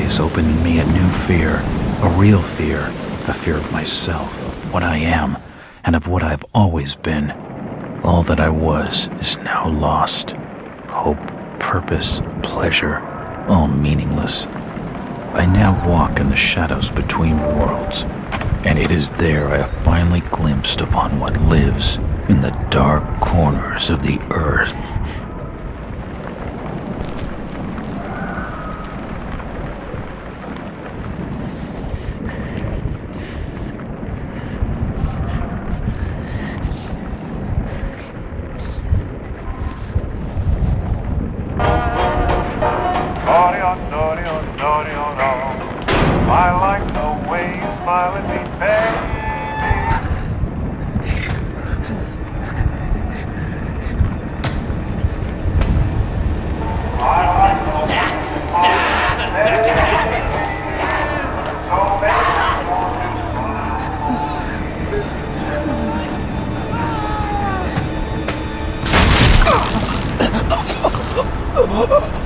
place opened in me a new fear, a real fear, a fear of myself, of what I am, and of what I've always been. All that I was is now lost. Hope, purpose, pleasure, all meaningless. I now walk in the shadows between worlds, and it is there I have finally glimpsed upon what lives in the dark corners of the earth. I like the way you smile at me, baby. I like the way you smile at me, baby. So baby,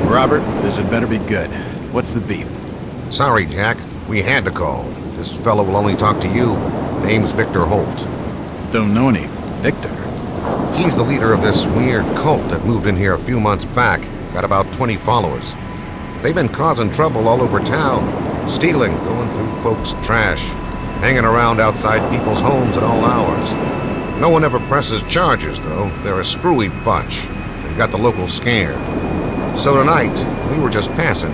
Robert, this had better be good. What's the beef? Sorry, Jack. We had to call. This fellow will only talk to you. Name's Victor Holt. Don't know any Victor. He's the leader of this weird cult that moved in here a few months back. Got about 20 followers. They've been causing trouble all over town. Stealing, going through folks' trash, hanging around outside people's homes at all hours. No one ever presses charges, though. They're a screwy bunch. They've got the locals scared. So tonight, we were just passing,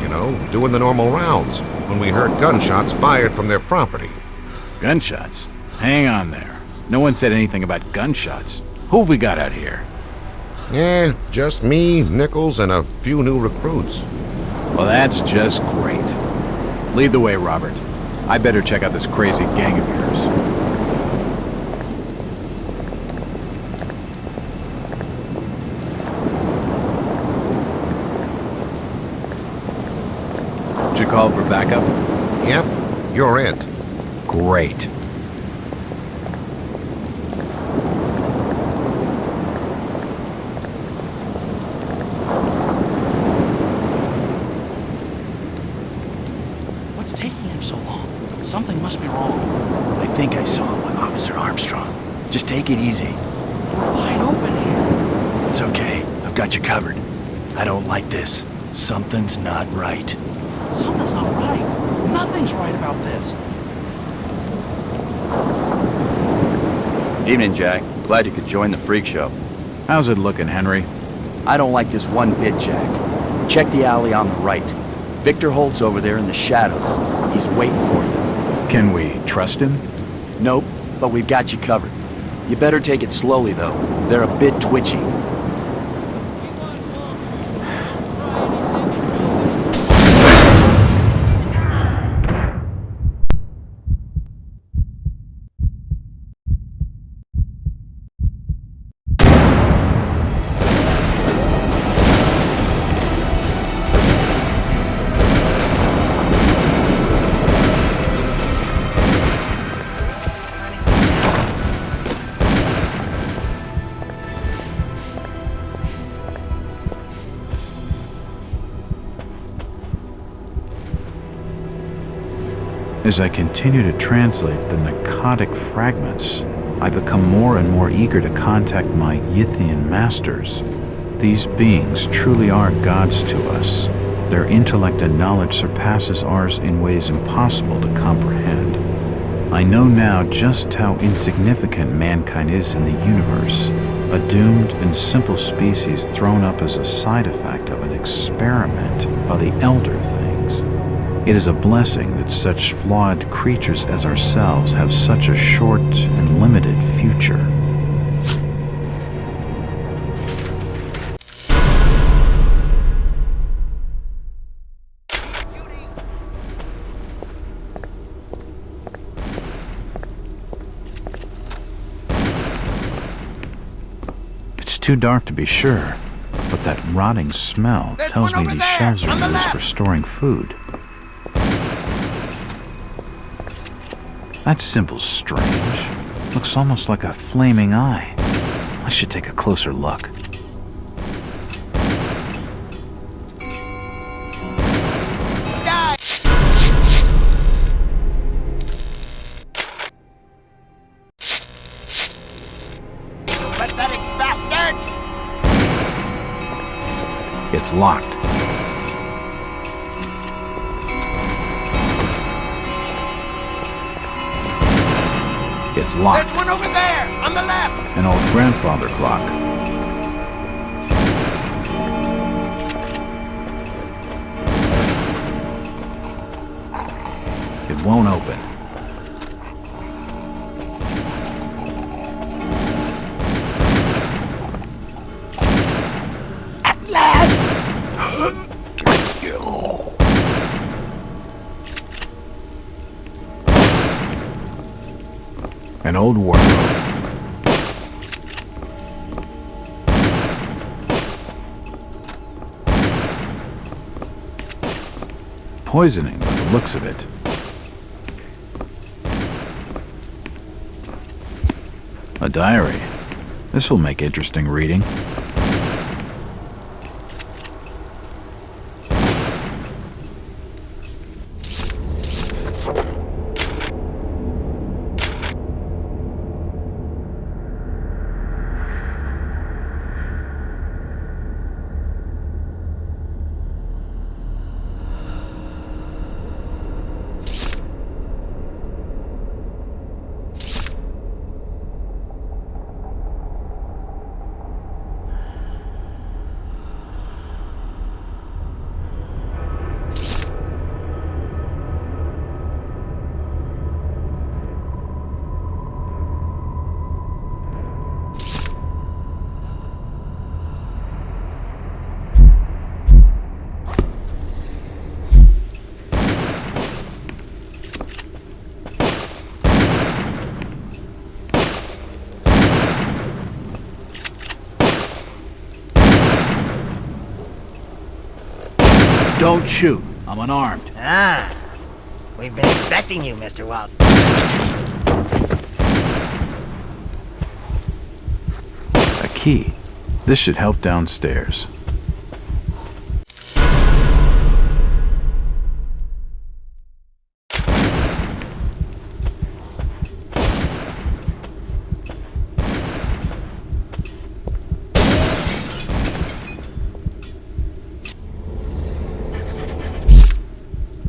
doing the normal rounds, when we heard gunshots fired from their property. Gunshots? Hang on there. No one said anything about gunshots. Who have we got out here? Yeah, just me, Nichols, and a few new recruits. Well, that's just great. Lead the way, Robert. I better check out this crazy gang of yours. Did you call for backup? Yep, you're it. Great. What's taking him so long? Something must be wrong. I think I saw him with Officer Armstrong. Just take it easy. We're wide open here. It's okay. I've got you covered. I don't like this. Something's not right. Something's not right. Nothing's right about this. Evening, Jack. Glad you could join the freak show. How's it looking, Henry? I don't like this one bit, Jack. Check the alley on the right. Victor Holt's over there in the shadows. He's waiting for you. Can we trust him? Nope, but we've got you covered. You better take it slowly, though. They're a bit twitchy. As I continue to translate the narcotic fragments, I become more and more eager to contact my Yithian masters. These beings truly are gods to us. Their intellect and knowledge surpasses ours in ways impossible to comprehend. I know now just how insignificant mankind is in the universe, a doomed and simple species thrown up as a side effect of an experiment by the elder things. It is a blessing that such flawed creatures as ourselves have such a short and limited future. It's too dark to be sure, but that rotting smell tells me these shelves are used for storing food. That symbol's strange. Looks almost like a flaming eye. I should take a closer look. Pathetic bastards! It's locked. It's locked. There's one over there, on the left! An old grandfather clock. It won't open. At last! An old wardrobe. Poisoning by the looks of it. A diary. This will make interesting reading. Don't shoot. I'm unarmed. Ah, we've been expecting you, Mr. Waltz. A key. This should help downstairs.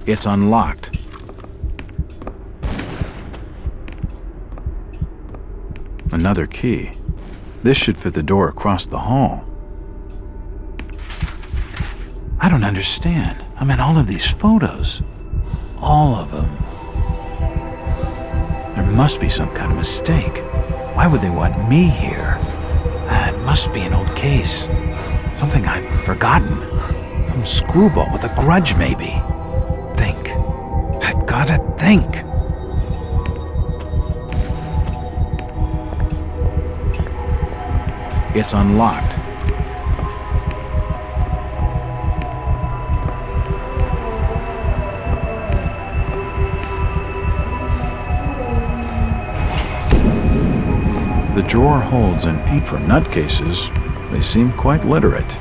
It's unlocked. Another key. This should fit the door across the hall. I don't understand. I mean, all of these photos. All of them. There must be some kind of mistake. Why would they want me here? It must be an old case. Something I've forgotten. Some screwball with a grudge, maybe. Think. I've gotta think. It's unlocked. The drawer holds an ink for nutcases. They seem quite literate.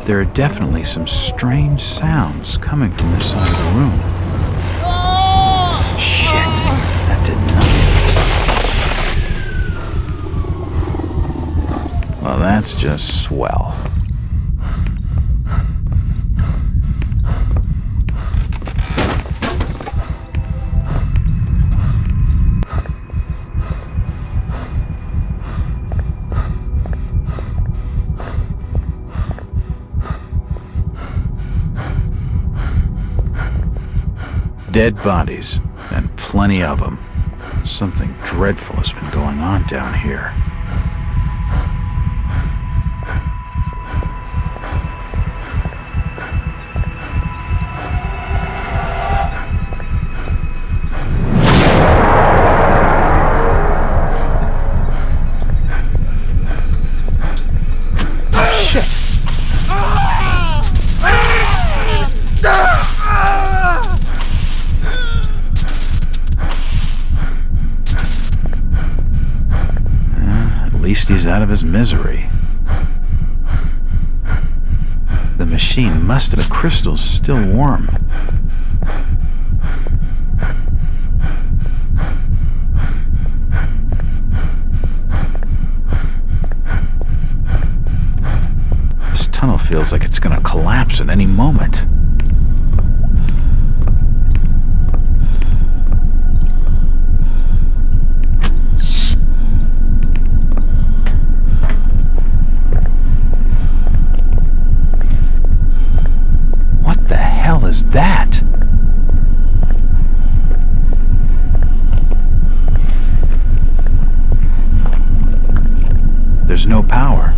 There are definitely some strange sounds coming from this side of the room. Shit, that did nothing. Well, that's just swell. Dead bodies, and plenty of them. Something dreadful has been going on down here. He's out of his misery. The machine must have... The crystal's still warm. This tunnel feels like it's gonna collapse at any moment. Is that? There's no power.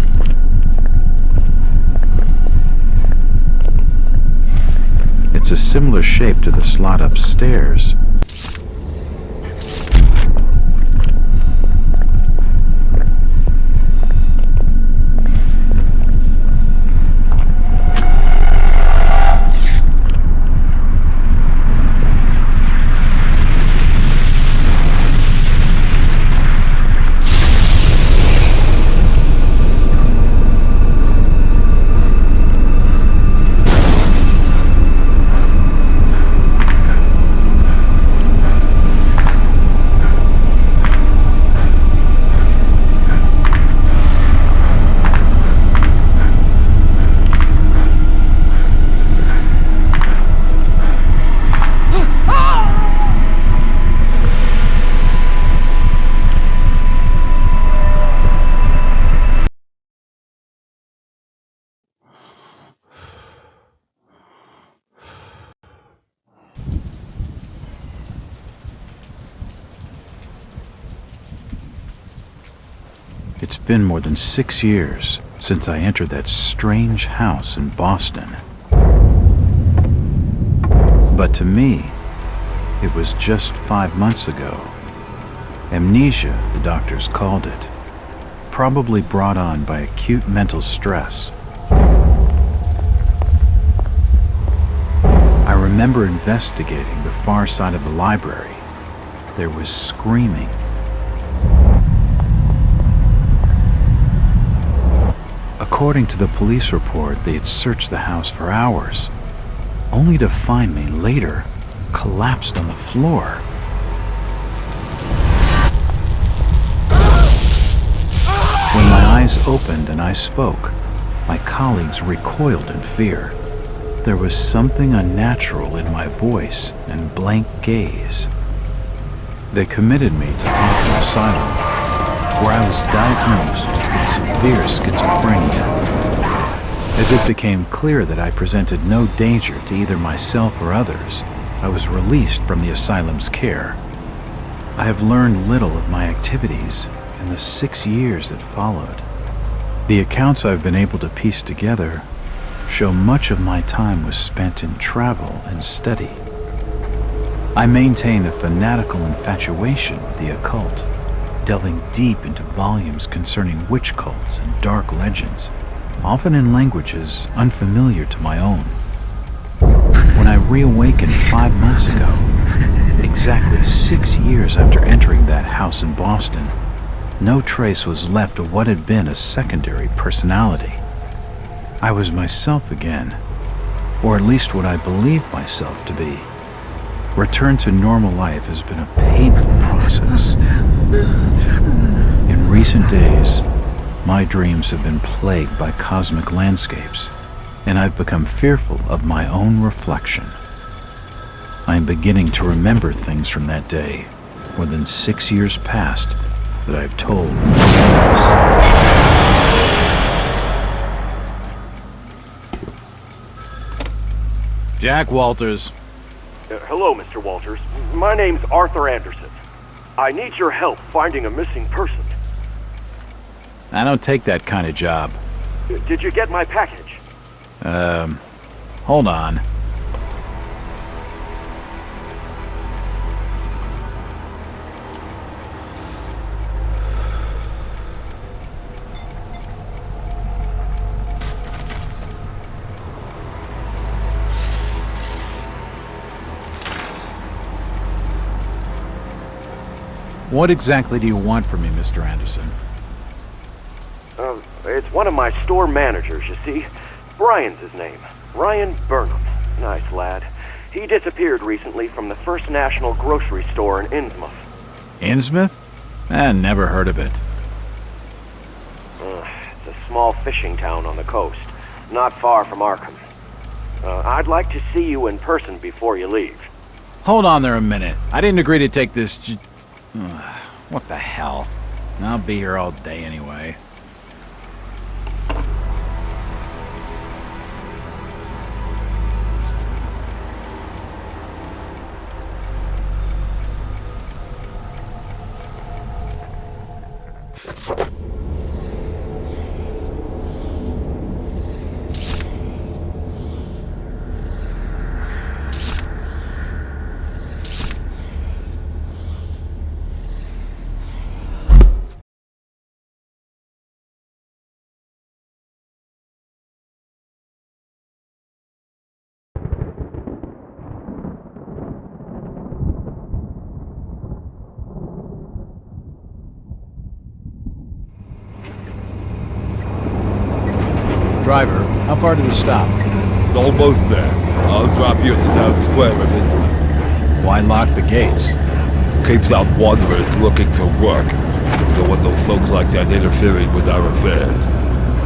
It's a similar shape to the slot upstairs. It's been more than 6 years since I entered that strange house in Boston. But to me, it was just 5 months ago. Amnesia, the doctors called it, probably brought on by acute mental stress. I remember investigating the far side of the library. There was screaming. According to the police report, they had searched the house for hours, only to find me later collapsed on the floor. When my eyes opened and I spoke, my colleagues recoiled in fear. There was something unnatural in my voice and blank gaze. They committed me to Arkham Asylum, where I was diagnosed with severe schizophrenia. As it became clear that I presented no danger to either myself or others, I was released from the asylum's care. I have learned little of my activities in the 6 years that followed. The accounts I've been able to piece together show much of my time was spent in travel and study. I maintain a fanatical infatuation with the occult, delving deep into volumes concerning witch cults and dark legends, often in languages unfamiliar to my own. When I reawakened 5 months ago, exactly 6 years after entering that house in Boston, no trace was left of what had been a secondary personality. I was myself again, or at least what I believed myself to be. Return to normal life has been a painful process. In recent days, my dreams have been plagued by cosmic landscapes, and I've become fearful of my own reflection. I am beginning to remember things from that day, more than 6 years past, that I've told no one else. Jack Walters. Hello, Mr. Walters. My name's Arthur Anderson. I need your help finding a missing person. I don't take that kind of job. Did you get my package? Hold on. What exactly do you want from me, Mr. Anderson? It's one of my store managers, you see. Brian's his name. Ryan Burnham. Nice lad. He disappeared recently from the First National grocery store in Innsmouth. Innsmouth? Never heard of it. It's a small fishing town on the coast, not far from Arkham. I'd like to see you in person before you leave. Hold on there a minute. I didn't agree to take this what the hell? I'll be here all day anyway. Driver, how far to the stop? It's almost there. I'll drop you at the town square of Innsmouth. Why lock the gates? Keeps out wanderers looking for work. We don't want those folks like that interfering with our affairs.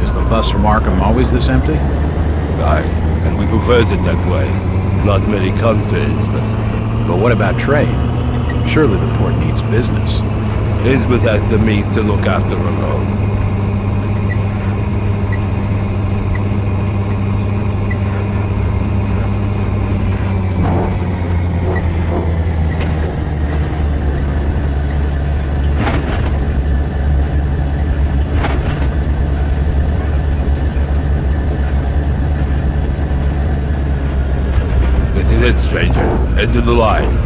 Is the bus from Arkham always this empty? Aye, and we prefers it that way. Not many come to Innsmouth. But what about trade? Surely the port needs business. Innsmouth has the means to look after her own. This is it, stranger. End of the line.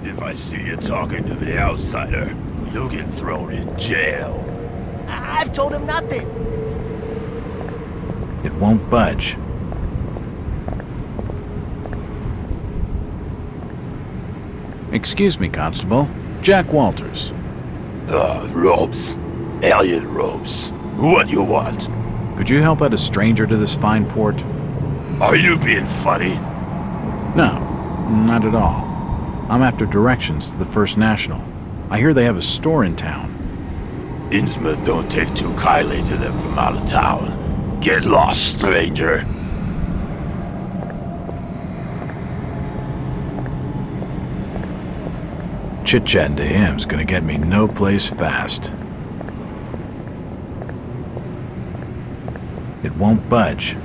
If I see you talking to the outsider, you'll get thrown in jail. I've told him nothing. It won't budge. Excuse me, Constable. Jack Walters. Robes. Alien robes. What you want? Could you help out a stranger to this fine port? Are you being funny? No, not at all. I'm after directions to the First National. I hear they have a store in town. Innsmouth don't take too kindly to them from out of town. Get lost, stranger. Chit-chatting to him's gonna get me no place fast. It won't budge.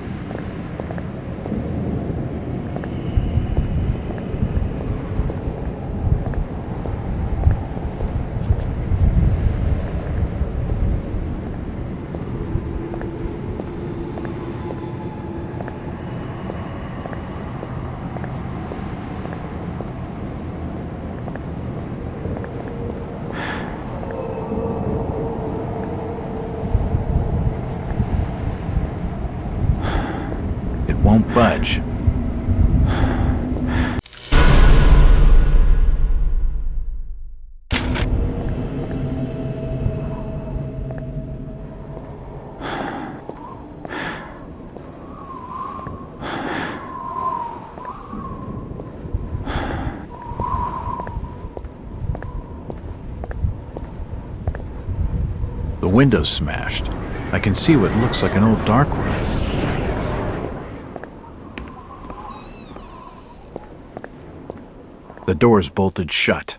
budge. The window's smashed. I can see what looks like an old dark room. The door's bolted shut.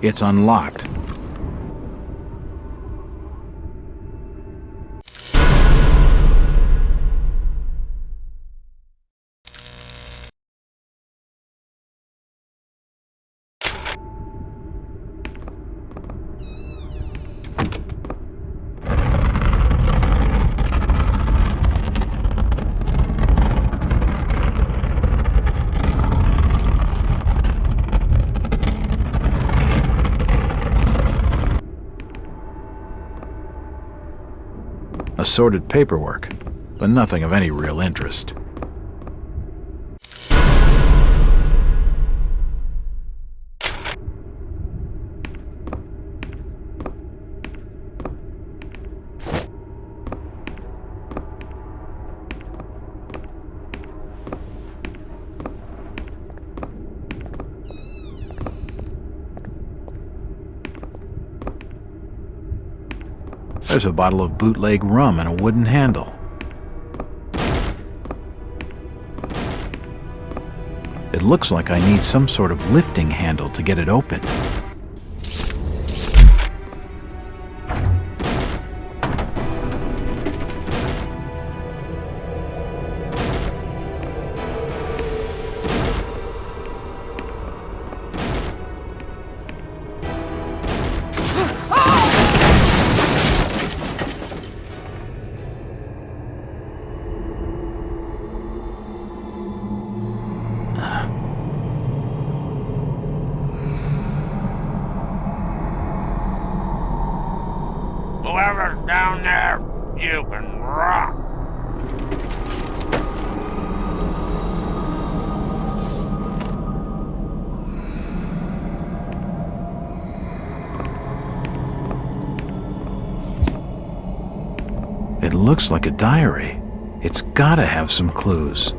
It's unlocked. Assorted paperwork, but nothing of any real interest. There's a bottle of bootleg rum and a wooden handle. It looks like I need some sort of lifting handle to get it open. Whoever's down there, you can rock. It looks like a diary. It's gotta have some clues.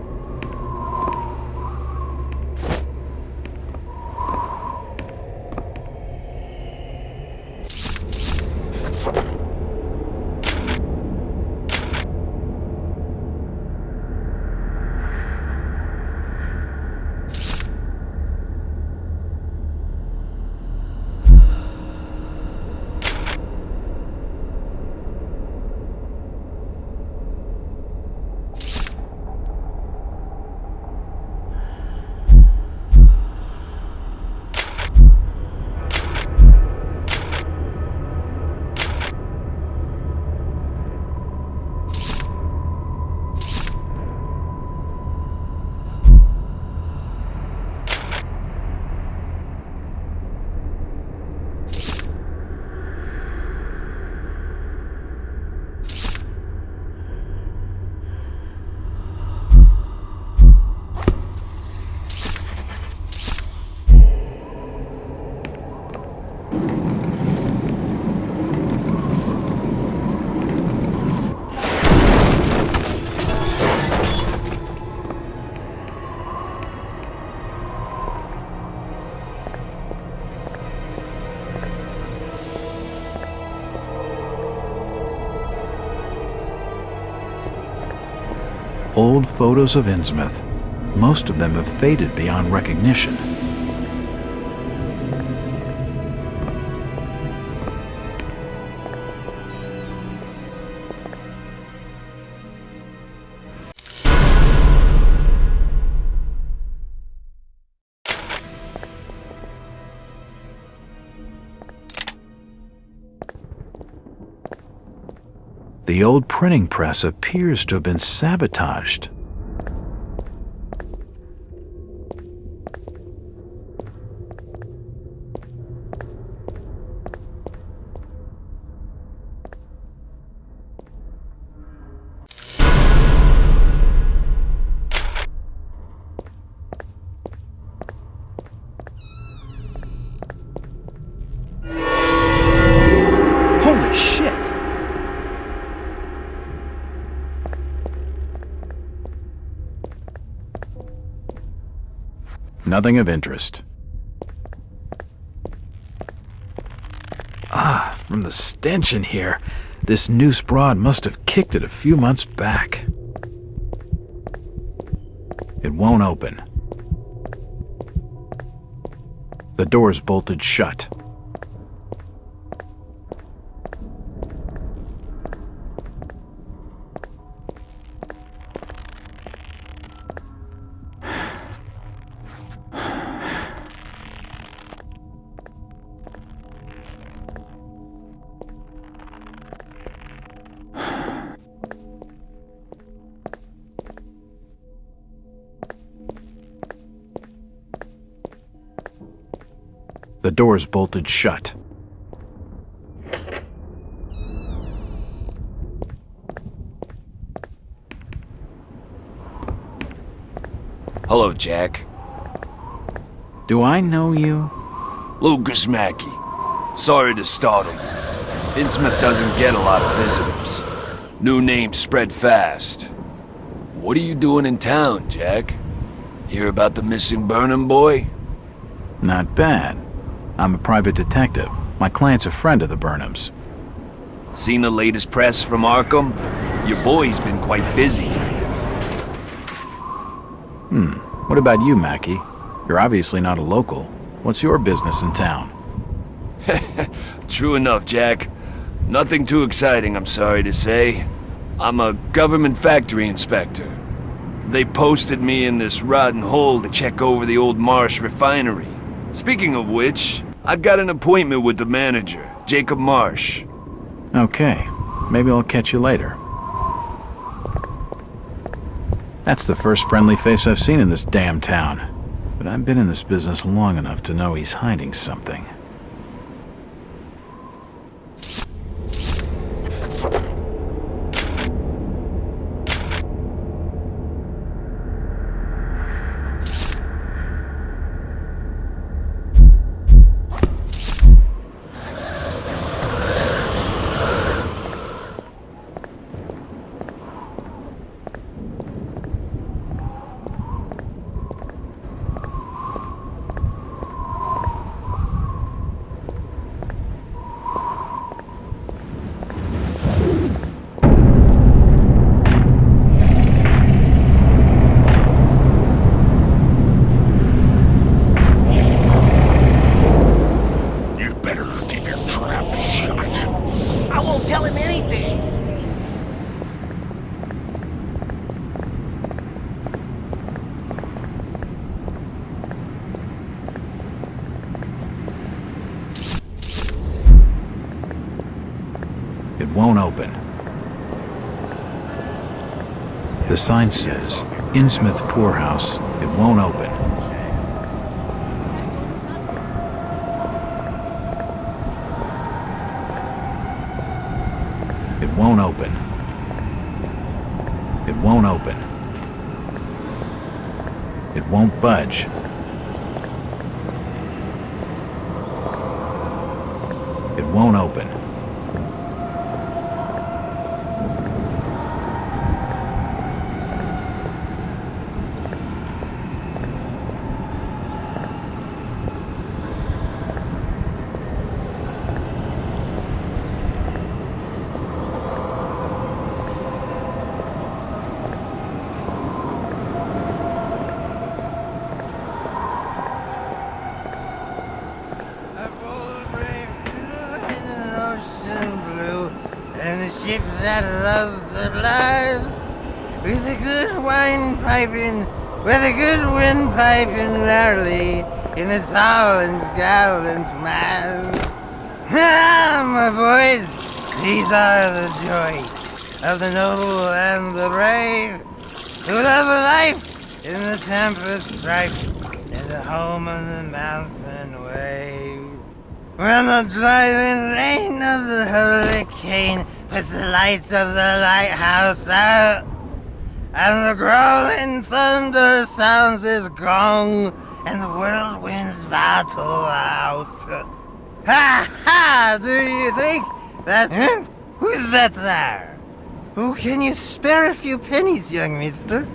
Old photos of Innsmouth. Most of them have faded beyond recognition. The old printing press appears to have been sabotaged. Holy shit! Nothing of interest. From the stench in here, this noose broad must have kicked it a few months back. It won't open. The door's bolted shut. The door's bolted shut. Hello, Jack. Do I know you? Lucas Mackey. Sorry to startle you. Innsmouth doesn't get a lot of visitors. New names spread fast. What are you doing in town, Jack? Hear about the missing Burnham boy? Not bad. I'm a private detective. My client's a friend of the Burnhams. Seen the latest press from Arkham? Your boy's been quite busy. What about you, Mackie? You're obviously not a local. What's your business in town? True enough, Jack. Nothing too exciting, I'm sorry to say. I'm a government factory inspector. They posted me in this rotten hole to check over the old Marsh refinery. Speaking of which, I've got an appointment with the manager, Jacob Marsh. Okay, maybe I'll catch you later. That's the first friendly face I've seen in this damn town. But I've been in this business long enough to know he's hiding something. It won't open. The sign says, Innsmouth Poorhouse. It won't open. It won't open. It won't open. It won't budge. It won't open. ship that loves the lives, with a good wine piping, with a good wind piping early in the tall and gallant mast. Ah, my boys, these are the joys of the noble and the brave, who love life in the tempest strife, in the home of the mountain wave. When the driving rain of the hurricane puts the lights of the lighthouse out, and the growling thunder sounds his gong, and the whirlwinds battle out. Ha ha! Do you think that... Who's that there? Oh, can you spare a few pennies, young mister?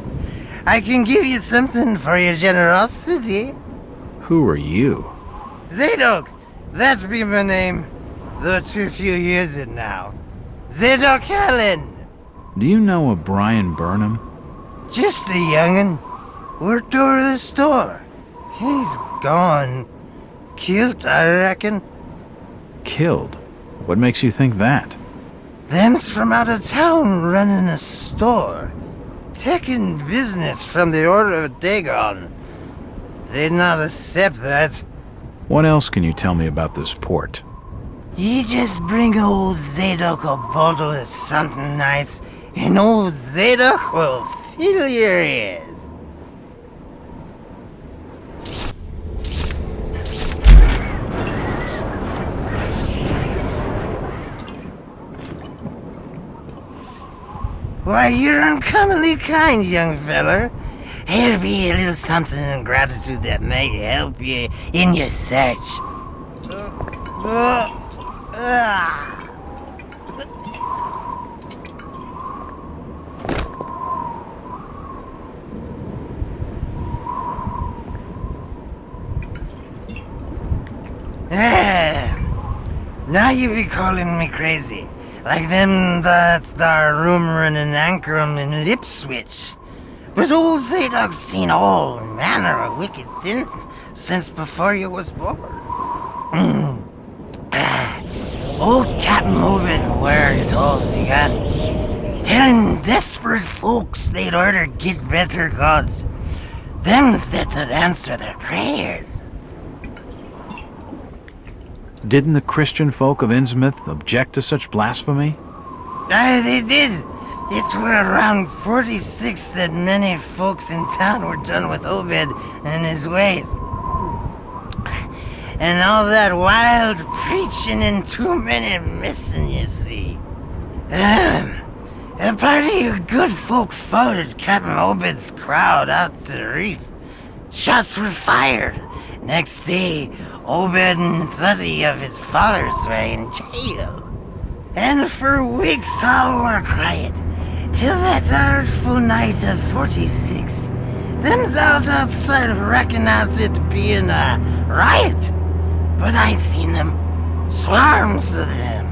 I can give you something for your generosity. Who are you? Zadok! That be my name, though too few years it now. Zadok Allen! Do you know a Brian Burnham? Just a young'un. Worked over the store. He's gone. Killed, I reckon. Killed? What makes you think that? Them's from out of town running a store. Taking business from the Order of Dagon. They'd not accept that. What else can you tell me about this port? You just bring old Zadok a bottle of something nice, and old Zadok will fill your ears. Why, you're uncommonly kind, young feller. Here'll be a little something in gratitude that may help you in your search. Now you be calling me crazy. Like them that's thar rumoring and anchoring in Ipswich. But old Zadok's seen all manner of wicked things since before you was born. Old Captain Obed, where it all began, telling desperate folks they'd orter get better gods. Them's that'd answer their prayers. Didn't the Christian folk of Innsmouth object to such blasphemy? Aye, they did. It were around 46 that many folks in town were done with Obed and his ways. And all that wild preaching and too many missing, you see. A party of good folk followed Captain Obed's crowd out to the reef. Shots were fired. Next day, Obed and 30 of his followers were in jail. And for weeks all were quiet, till that artful night of 46. Them's out outside reckoned out it being a riot. But I'd seen them, swarms of them.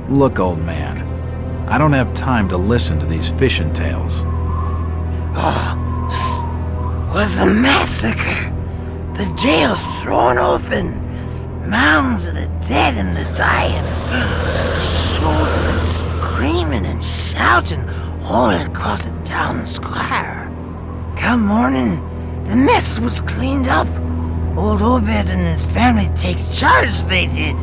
Look, old man, I don't have time to listen to these fishing tales. Was a massacre. The jail thrown open. Mounds of the dead and the dying. Soldiers screaming and shouting all across the town square. Come morning, the mess was cleaned up. Old Obed and his family takes charge, they did.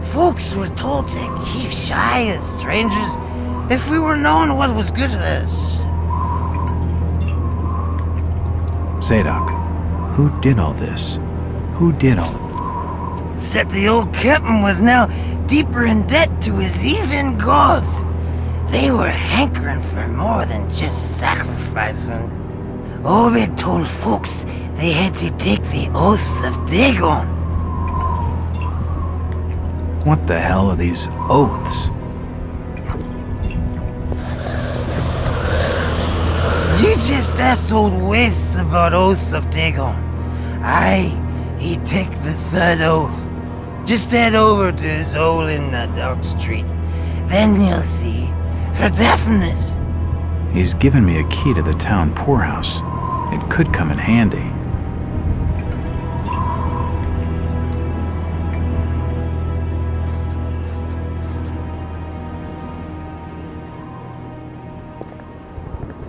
Folks were told to keep shy as strangers if we were knowing what was good for us. Zadok, who did all this? Who did all this? Said the old captain was now deeper in debt to his heathen gods. They were hankering for more than just sacrificing. Obed told folks they had to take the oaths of Dagon. What the hell are these oaths? You just asked old Wes about oaths of Dagon. Aye, he take the third oath. Just head over to his hole in the Dock Street. Then you'll see, for definite. He's given me a key to the town poorhouse. It could come in handy.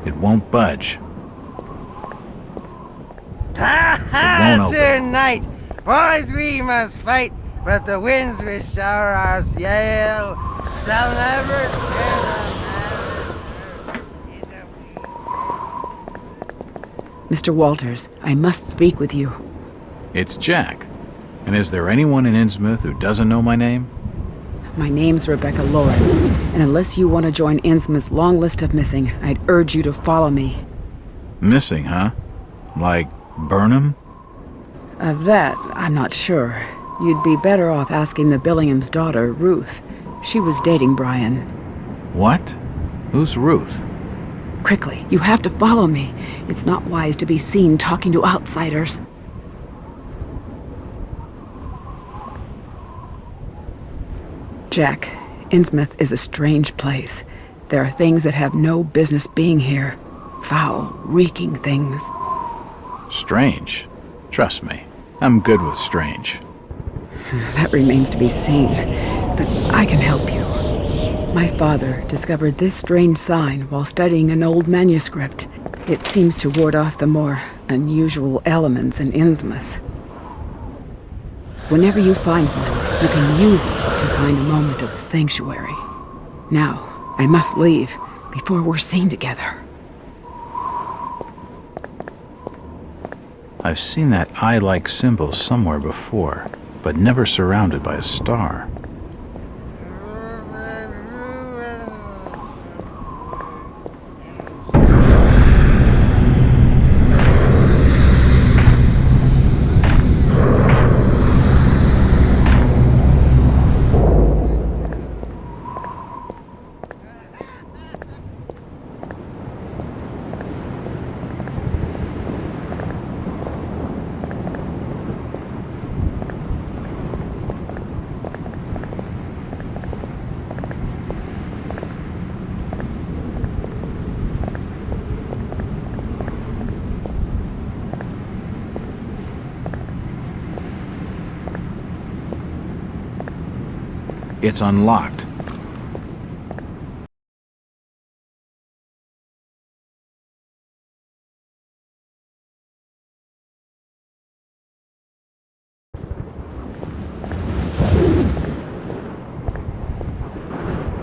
It won't budge. Ha It won't ha! open. Tonight, boys, we must fight, but the winds which shower our sail shall never tear the Mr. Walters, I must speak with you. It's Jack. And is there anyone in Innsmouth who doesn't know my name? My name's Rebecca Lawrence, and unless you want to join Innsmouth's long list of missing, I'd urge you to follow me. Missing, huh? Like Burnham? Of that, I'm not sure. You'd be better off asking the Billingham's daughter, Ruth. She was dating Brian. What? Who's Ruth? Quickly, you have to follow me. It's not wise to be seen talking to outsiders. Jack, Innsmouth is a strange place. There are things that have no business being here. Foul, reeking things. Strange. Trust me, I'm good with strange. That remains to be seen, but I can help you. My father discovered this strange sign while studying an old manuscript. It seems to ward off the more unusual elements in Innsmouth. Whenever you find one, you can use it to find a moment of sanctuary. Now, I must leave before we're seen together. I've seen that eye-like symbol somewhere before, but never surrounded by a star. It's unlocked.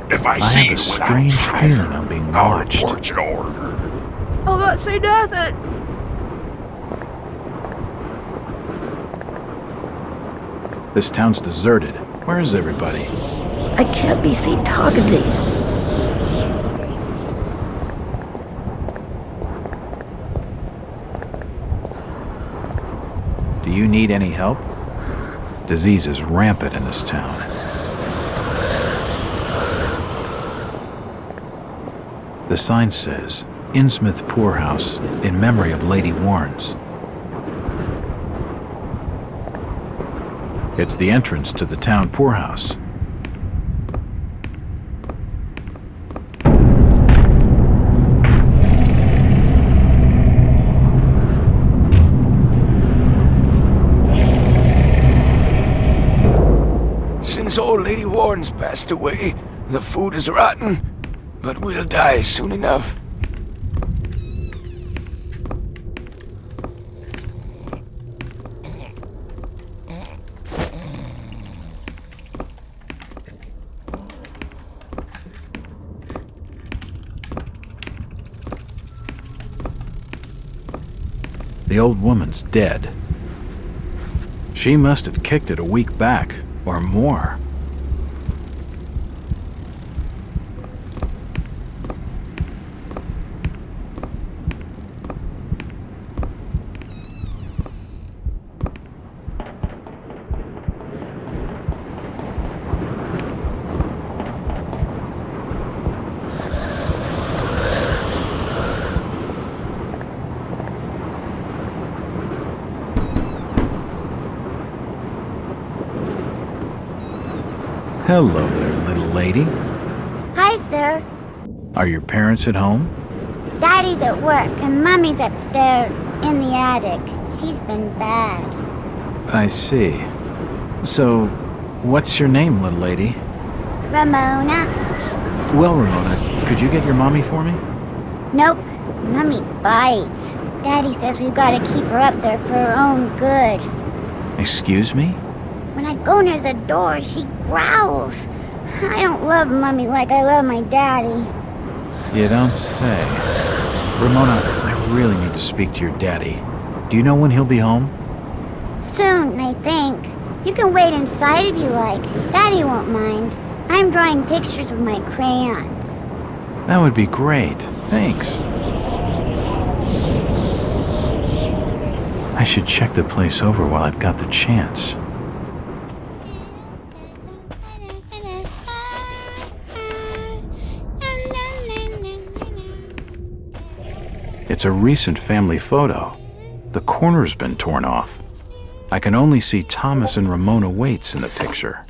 If I I see have you a strange feeling I'm being watched. I'll report your order. I'll not say nothing! This town's deserted. Where is everybody? I can't be seen talking to you. Do you need any help? Disease is rampant in this town. The sign says, Innsmouth Poorhouse, in memory of Lady Warrens. It's the entrance to the town poorhouse. Since old Lady Warren's passed away, the food is rotten, but we'll die soon enough. The old woman's dead. She must have kicked it a week back, or more. Hello there, little lady. Hi, sir. Are your parents at home? Daddy's at work and Mummy's upstairs in the attic. She's been bad. I see. So, what's your name, little lady? Ramona? Well, Ramona, could you get your mommy for me? Nope. Mummy bites. Daddy says we've got to keep her up there for her own good. Excuse me? When I go near the door, she growls. I don't love Mummy like I love my daddy. You don't say. Ramona, I really need to speak to your daddy. Do you know when he'll be home? Soon, I think. You can wait inside if you like. Daddy won't mind. I'm drawing pictures with my crayons. That would be great. Thanks. I should check the place over while I've got the chance. It's a recent family photo. The corner's been torn off. I can only see Thomas and Ramona Waits in the picture.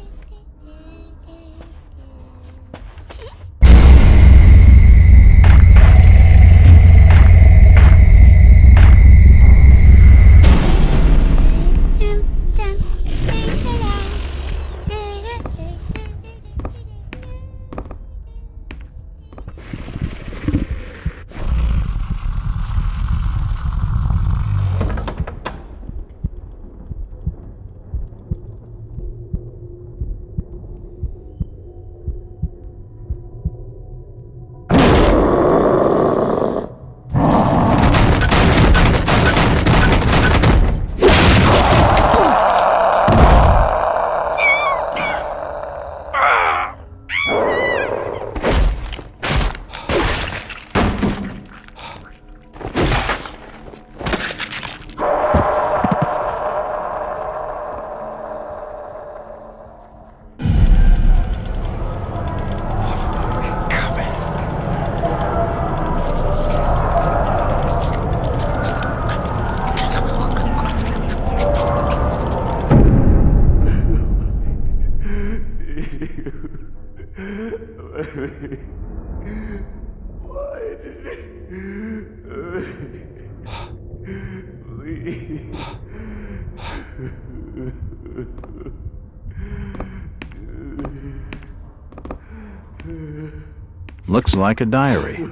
Looks like a diary.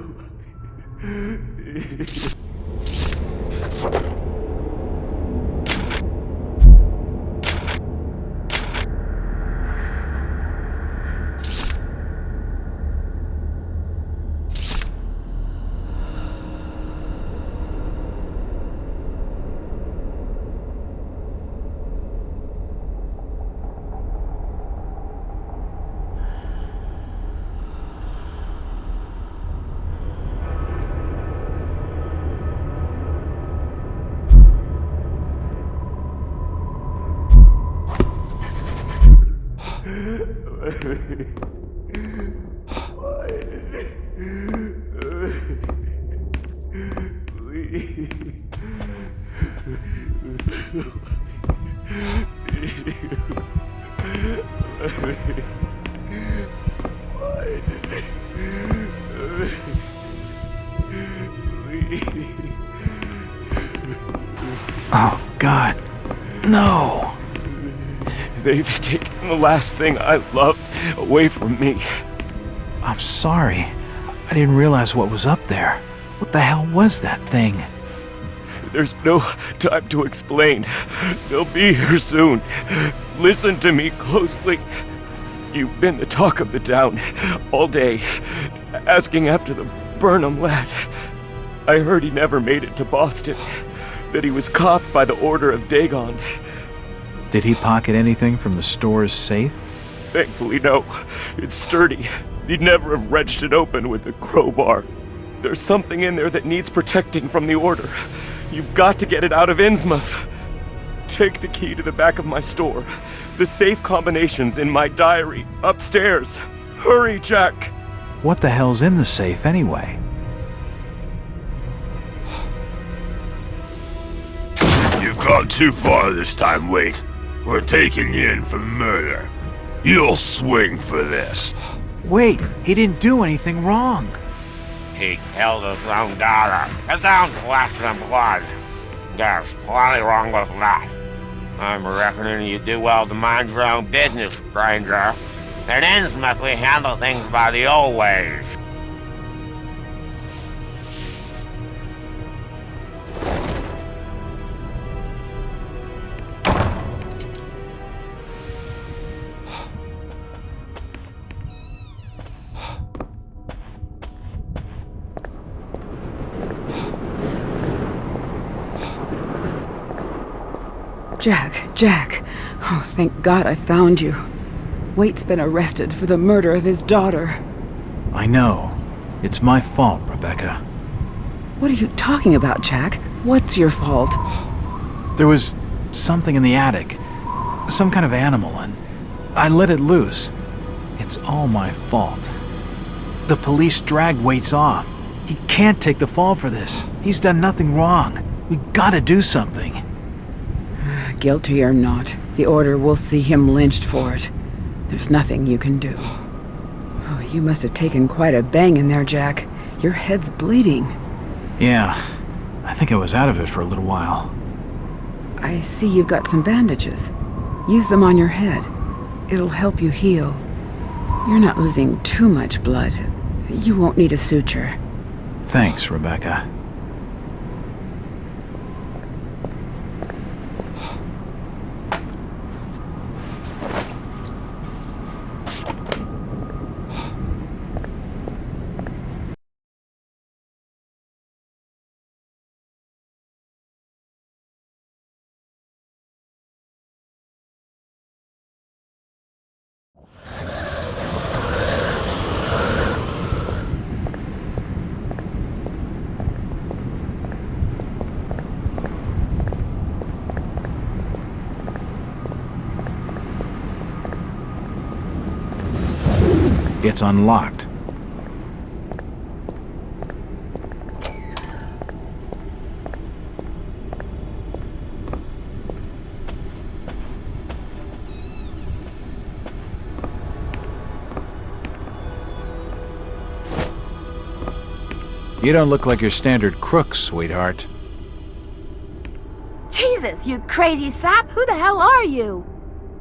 Oh, God. No. They've taken the last thing I loved away from me. I'm sorry. I didn't realize what was up there. What the hell was that thing? There's no time to explain. They'll be here soon. Listen to me closely. You've been the talk of the town all day, asking after the Burnham lad. I heard he never made it to Boston, that he was caught by the order of Dagon. Did he pocket anything from the store's safe? Thankfully, no. It's sturdy. He'd never have wrenched it open with a crowbar. There's something in there that needs protecting from the order. You've got to get it out of Innsmouth. Take the key to the back of my store. The safe combination's in my diary, upstairs. Hurry, Jack! What the hell's in the safe anyway? You've gone too far this time, Wait. We're taking you in for murder. You'll swing for this. Wait, he didn't do anything wrong. He killed his own daughter. It sounds less than blood. There's plenty wrong with that. I'm reckoning you do well to mind your own business, stranger. At Innsmouth, we handle things by the old ways. Jack. Oh, thank God I found you. Waite's been arrested for the murder of his daughter. I know. It's my fault, Rebecca. What are you talking about, Jack? What's your fault? There was something in the attic. Some kind of animal, and I let it loose. It's all my fault. The police dragged Waits off. He can't take the fall for this. He's done nothing wrong. We gotta do something. Guilty or not, the Order will see him lynched for it. There's nothing you can do. Oh, you must have taken quite a bang in there, Jack. Your head's bleeding. Yeah, I think I was out of it for a little while. I see you've got some bandages. Use them on your head. It'll help you heal. You're not losing too much blood. You won't need a suture. Thanks, Rebecca. It's unlocked. You don't look like your standard crook, sweetheart. Jesus, you crazy sap! Who the hell are you?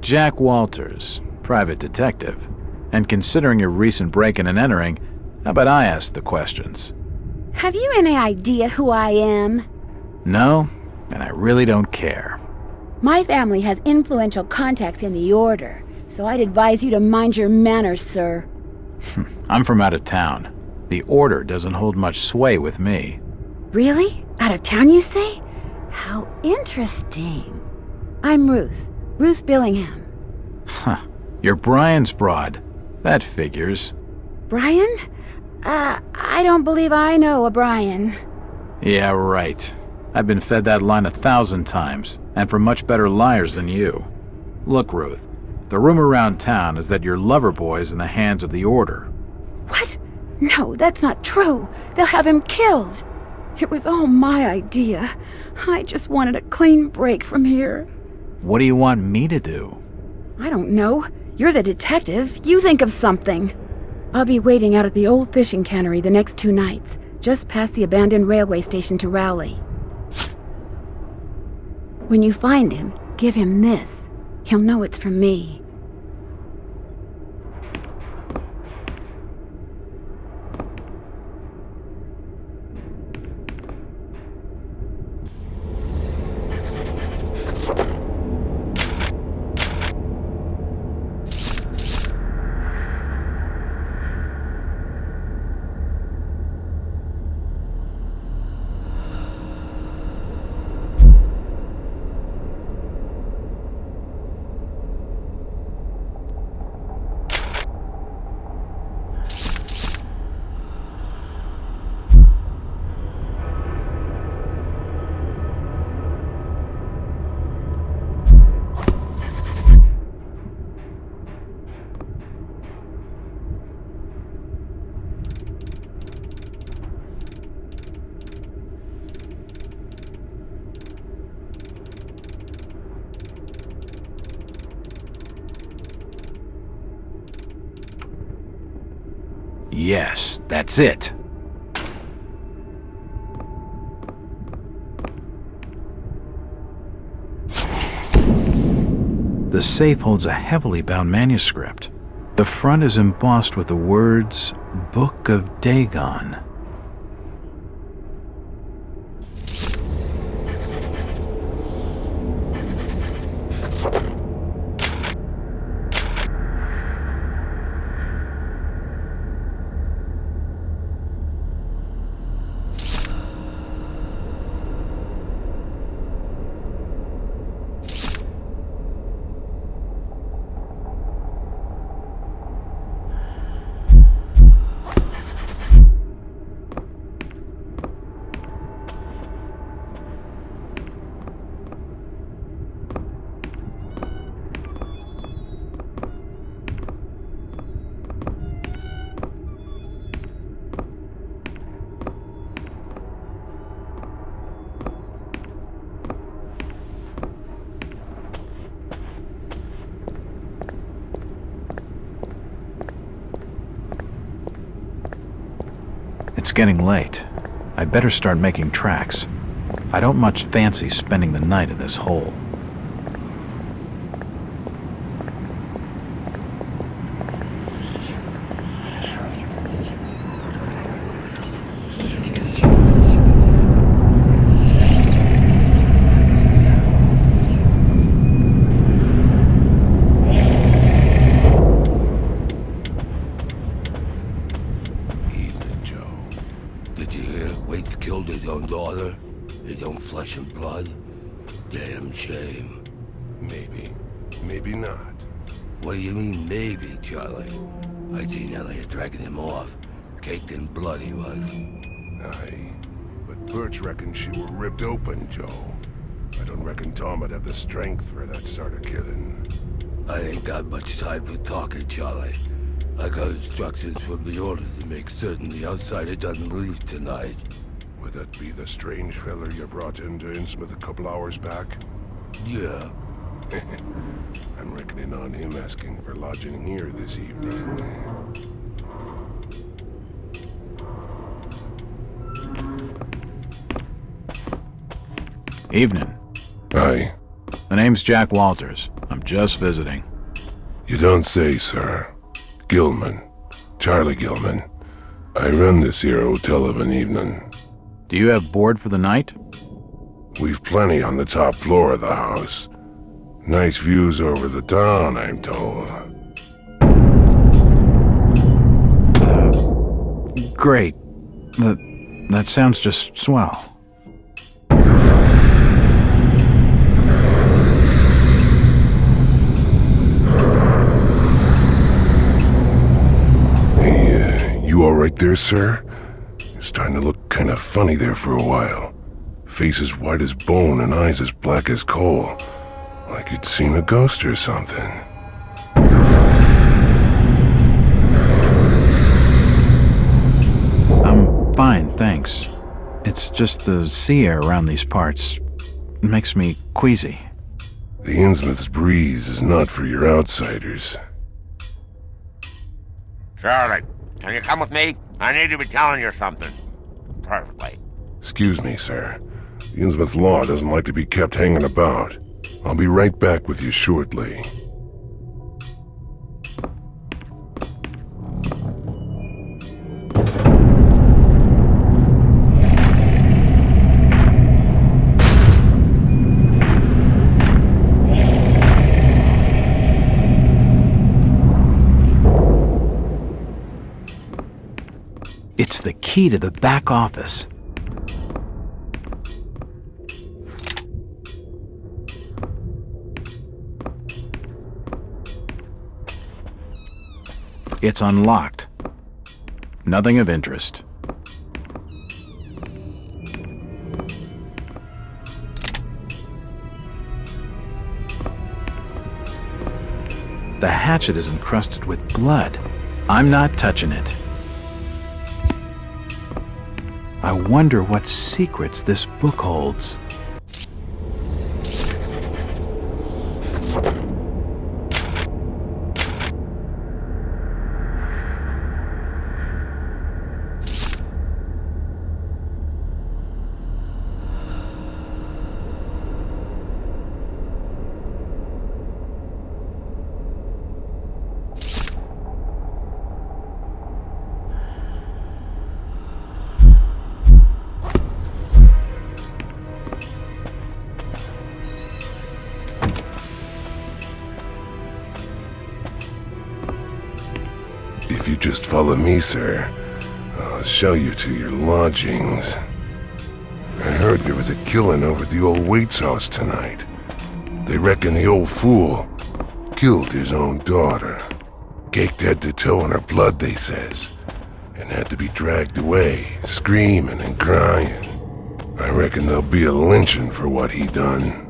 Jack Walters, private detective. And considering your recent break-in and entering, how about I ask the questions? Have you any idea who I am? No, and I really don't care. My family has influential contacts in the Order, so I'd advise you to mind your manners, sir. I'm from out of town. The Order doesn't hold much sway with me. Really? Out of town, you say? How interesting. I'm Ruth. Ruth Billingham. Huh. You're Brian's broad. That figures. Brian? I don't believe I know a Brian. Yeah, right. I've been fed that line 1,000 times, and from much better liars than you. Look, Ruth, the rumor around town is that your lover boy's in the hands of the Order. What? No, that's not true. They'll have him killed. It was all my idea. I just wanted a clean break from here. What do you want me to do? I don't know. You're the detective. You think of something. I'll be waiting out at the old fishing cannery the next 2 nights, just past the abandoned railway station to Rowley. When you find him, give him this. He'll know it's from me. Yes, that's it. The safe holds a heavily bound manuscript. The front is embossed with the words, Book of Dagon. getting late. I'd better start making tracks. I don't much fancy spending the night in this hole. His own flesh and blood? Damn shame. Maybe. Maybe not. What do you mean, maybe, Charlie? I seen Elliot dragging him off. Caked in blood he was. Aye. But Birch reckons she were ripped open, Joe. I don't reckon Tom would have the strength for that sort of killing. I ain't got much time for talking, Charlie. I got instructions from the order to make certain the outsider doesn't leave tonight. Would that be the strange feller you brought into Innsmouth a couple hours back? Yeah. I'm reckoning on him asking for lodging here this evening. Evening. Aye. The name's Jack Walters. I'm just visiting. You don't say, sir. Gilman. Charlie Gilman. I run this here hotel of an evening. Do you have board for the night? We've plenty on the top floor of the house. Nice views over the town, I'm told. Great. That sounds just swell. Hey, you all right there, sir? You're starting to look kind of funny there for a while. Face as white as bone and eyes as black as coal. Like you'd seen a ghost or something. I'm fine, thanks. It's just the sea air around these parts. It makes me queasy. The Innsmouth's breeze is not for your outsiders. Charlie, can you come with me? I need to be telling you something. Perfectly. Excuse me, sir. The Innsmouth law doesn't like to be kept hanging about. I'll be right back with you shortly. It's the key to the back office. It's unlocked. Nothing of interest. The hatchet is encrusted with blood. I'm not touching it. I wonder what secrets this book holds. If you just follow me, sir, I'll show you to your lodgings. I heard there was a killing over at the old Waite's house tonight. They reckon the old fool killed his own daughter. Caked head to toe in her blood, they says, and had to be dragged away, screaming and crying. I reckon there'll be a lynching for what he done.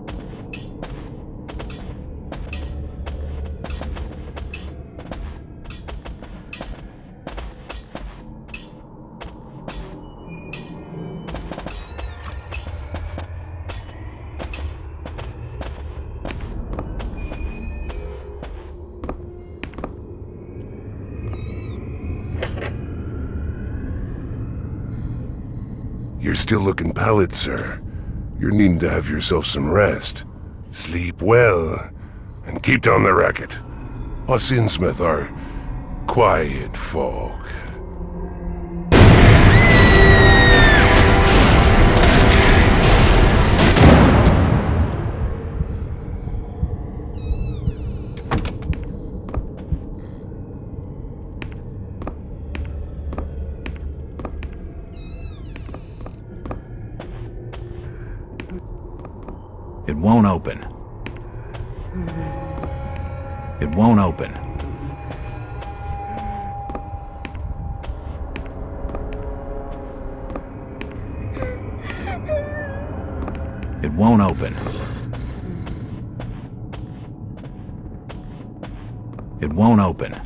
You're still looking pallid, sir. You're needing to have yourself some rest. Sleep well, and keep down the racket. Us Innsmouth are quiet folk. It won't open. It won't open. It won't open. It won't open.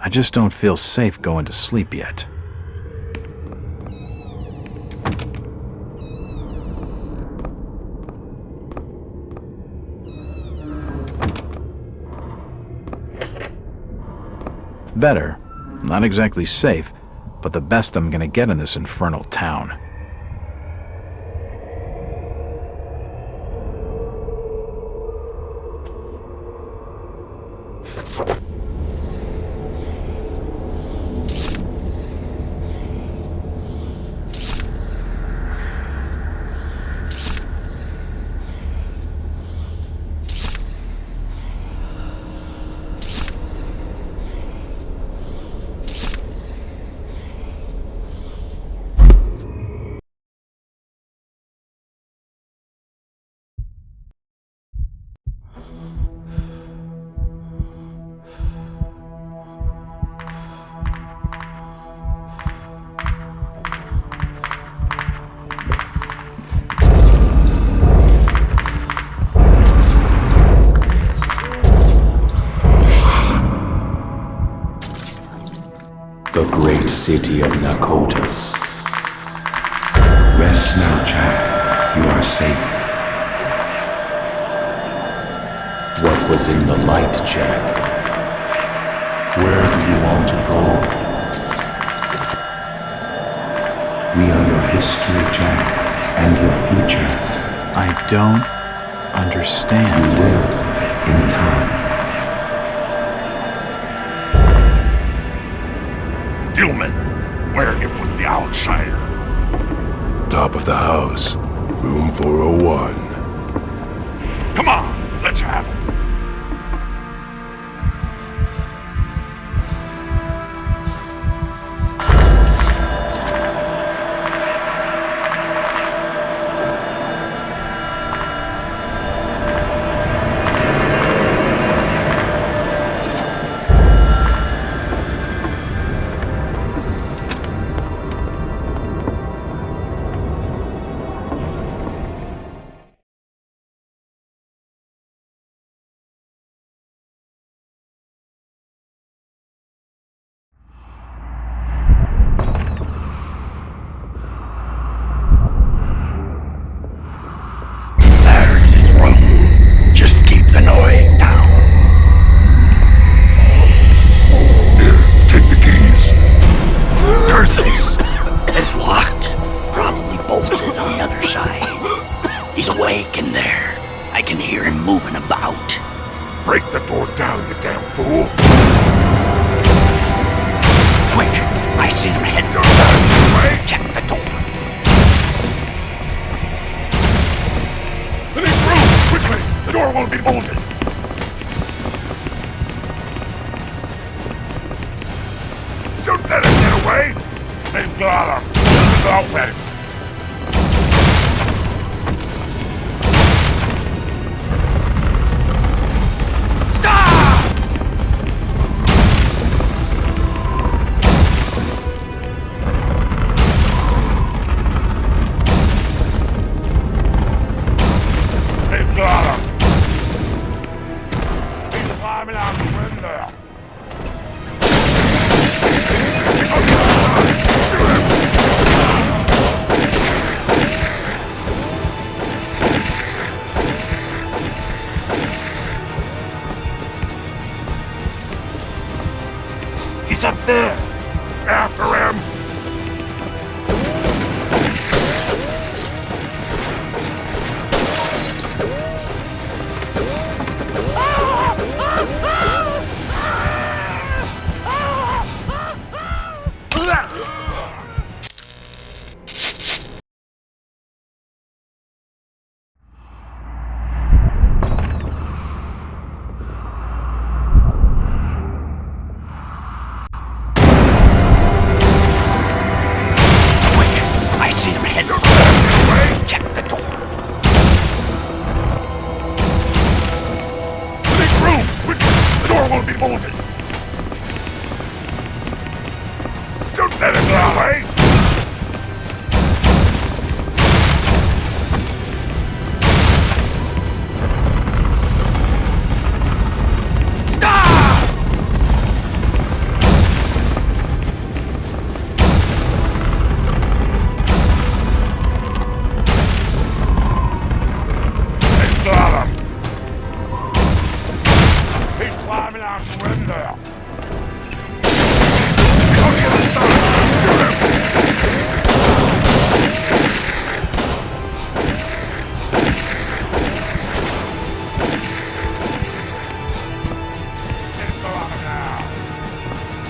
I just don't feel safe going to sleep yet. Better. Not exactly safe, but the best I'm gonna get in this infernal town. The great city of Nakotas. Rest now, Jack. You are safe. What was in the light, Jack? Where do you want to go? We are your history, Jack, and your future. I don't understand. You will, in time. Gilman, where have you put the outsider? Top of the house, room 401. Come on, let's have him. He's awake in there. I can hear him moving about. Break the door down, you damn fool! Quick! I see him head. Check the door. Let me through! Quickly! The door won't be bolted! Don't let him get away! They've got him! Open! Check the door. Make room! Quickly! The door won't be bolted! Don't let it get away!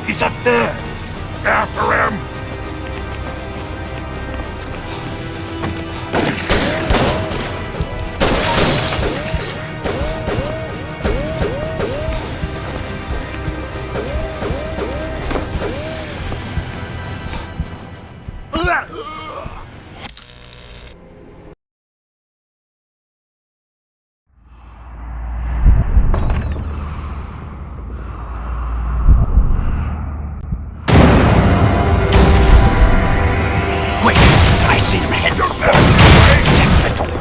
He's up there! After him! Quick! I seen him head for the wall. Check the door.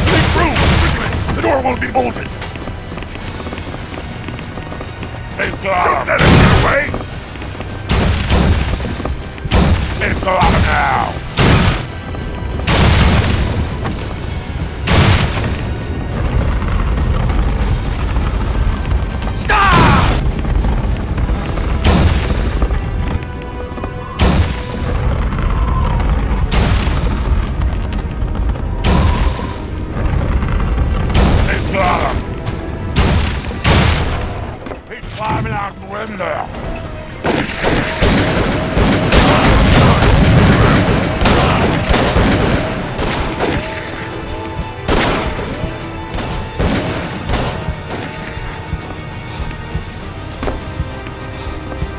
Make room! Quickly! The door won't be bolted! Don't let him get away! Let's go out now! Climbing out the window.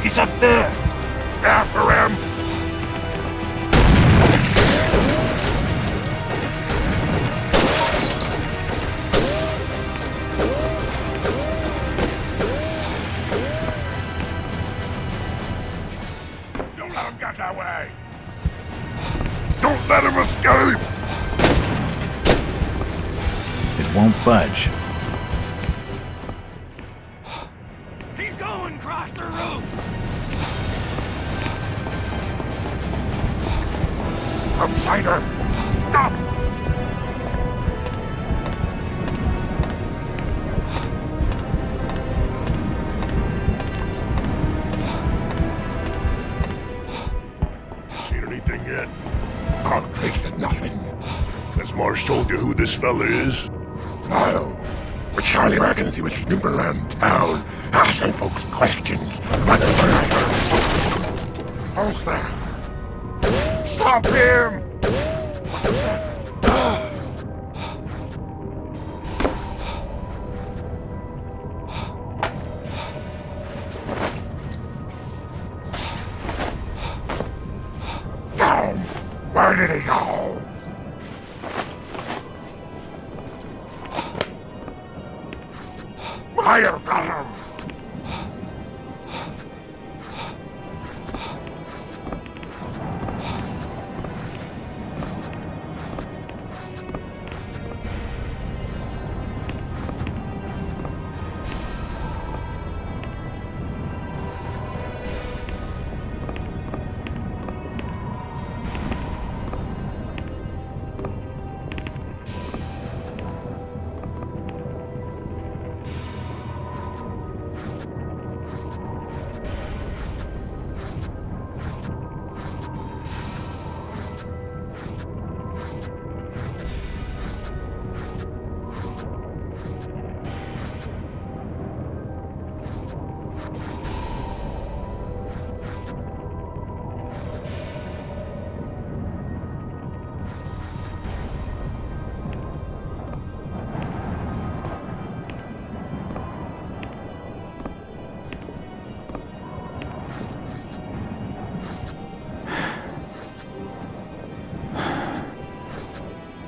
He's up there! After him! Let him get away! Don't let him escape! It won't budge. He's going across the roof! Outsider! Stop! Anything yet? I'll trace it nothing. Has Marsh told you who this fella is? No. But Charlie reckons he was snooping around town, asking folks questions about the murders. Who's that? Stop him! What was that? Down! Where did he go? I've got him!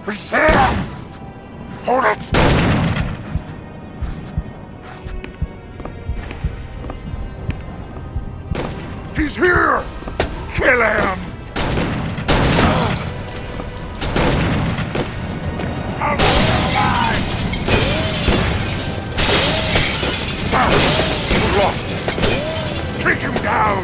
We see him! Hold it! He's here! Kill him! I'll be alive! We're lost! Take him down!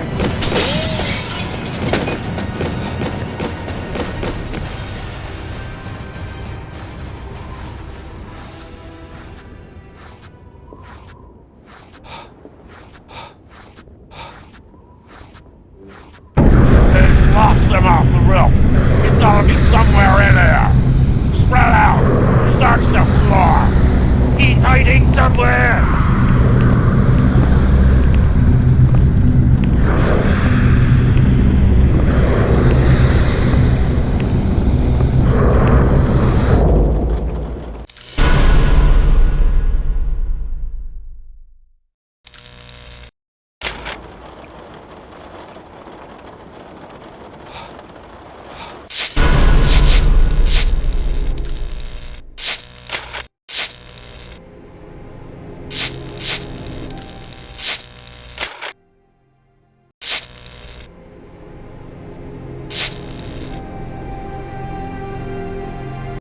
Lost them off the roof. He's gotta be somewhere in there. Spread out. Search the floor. He's hiding somewhere.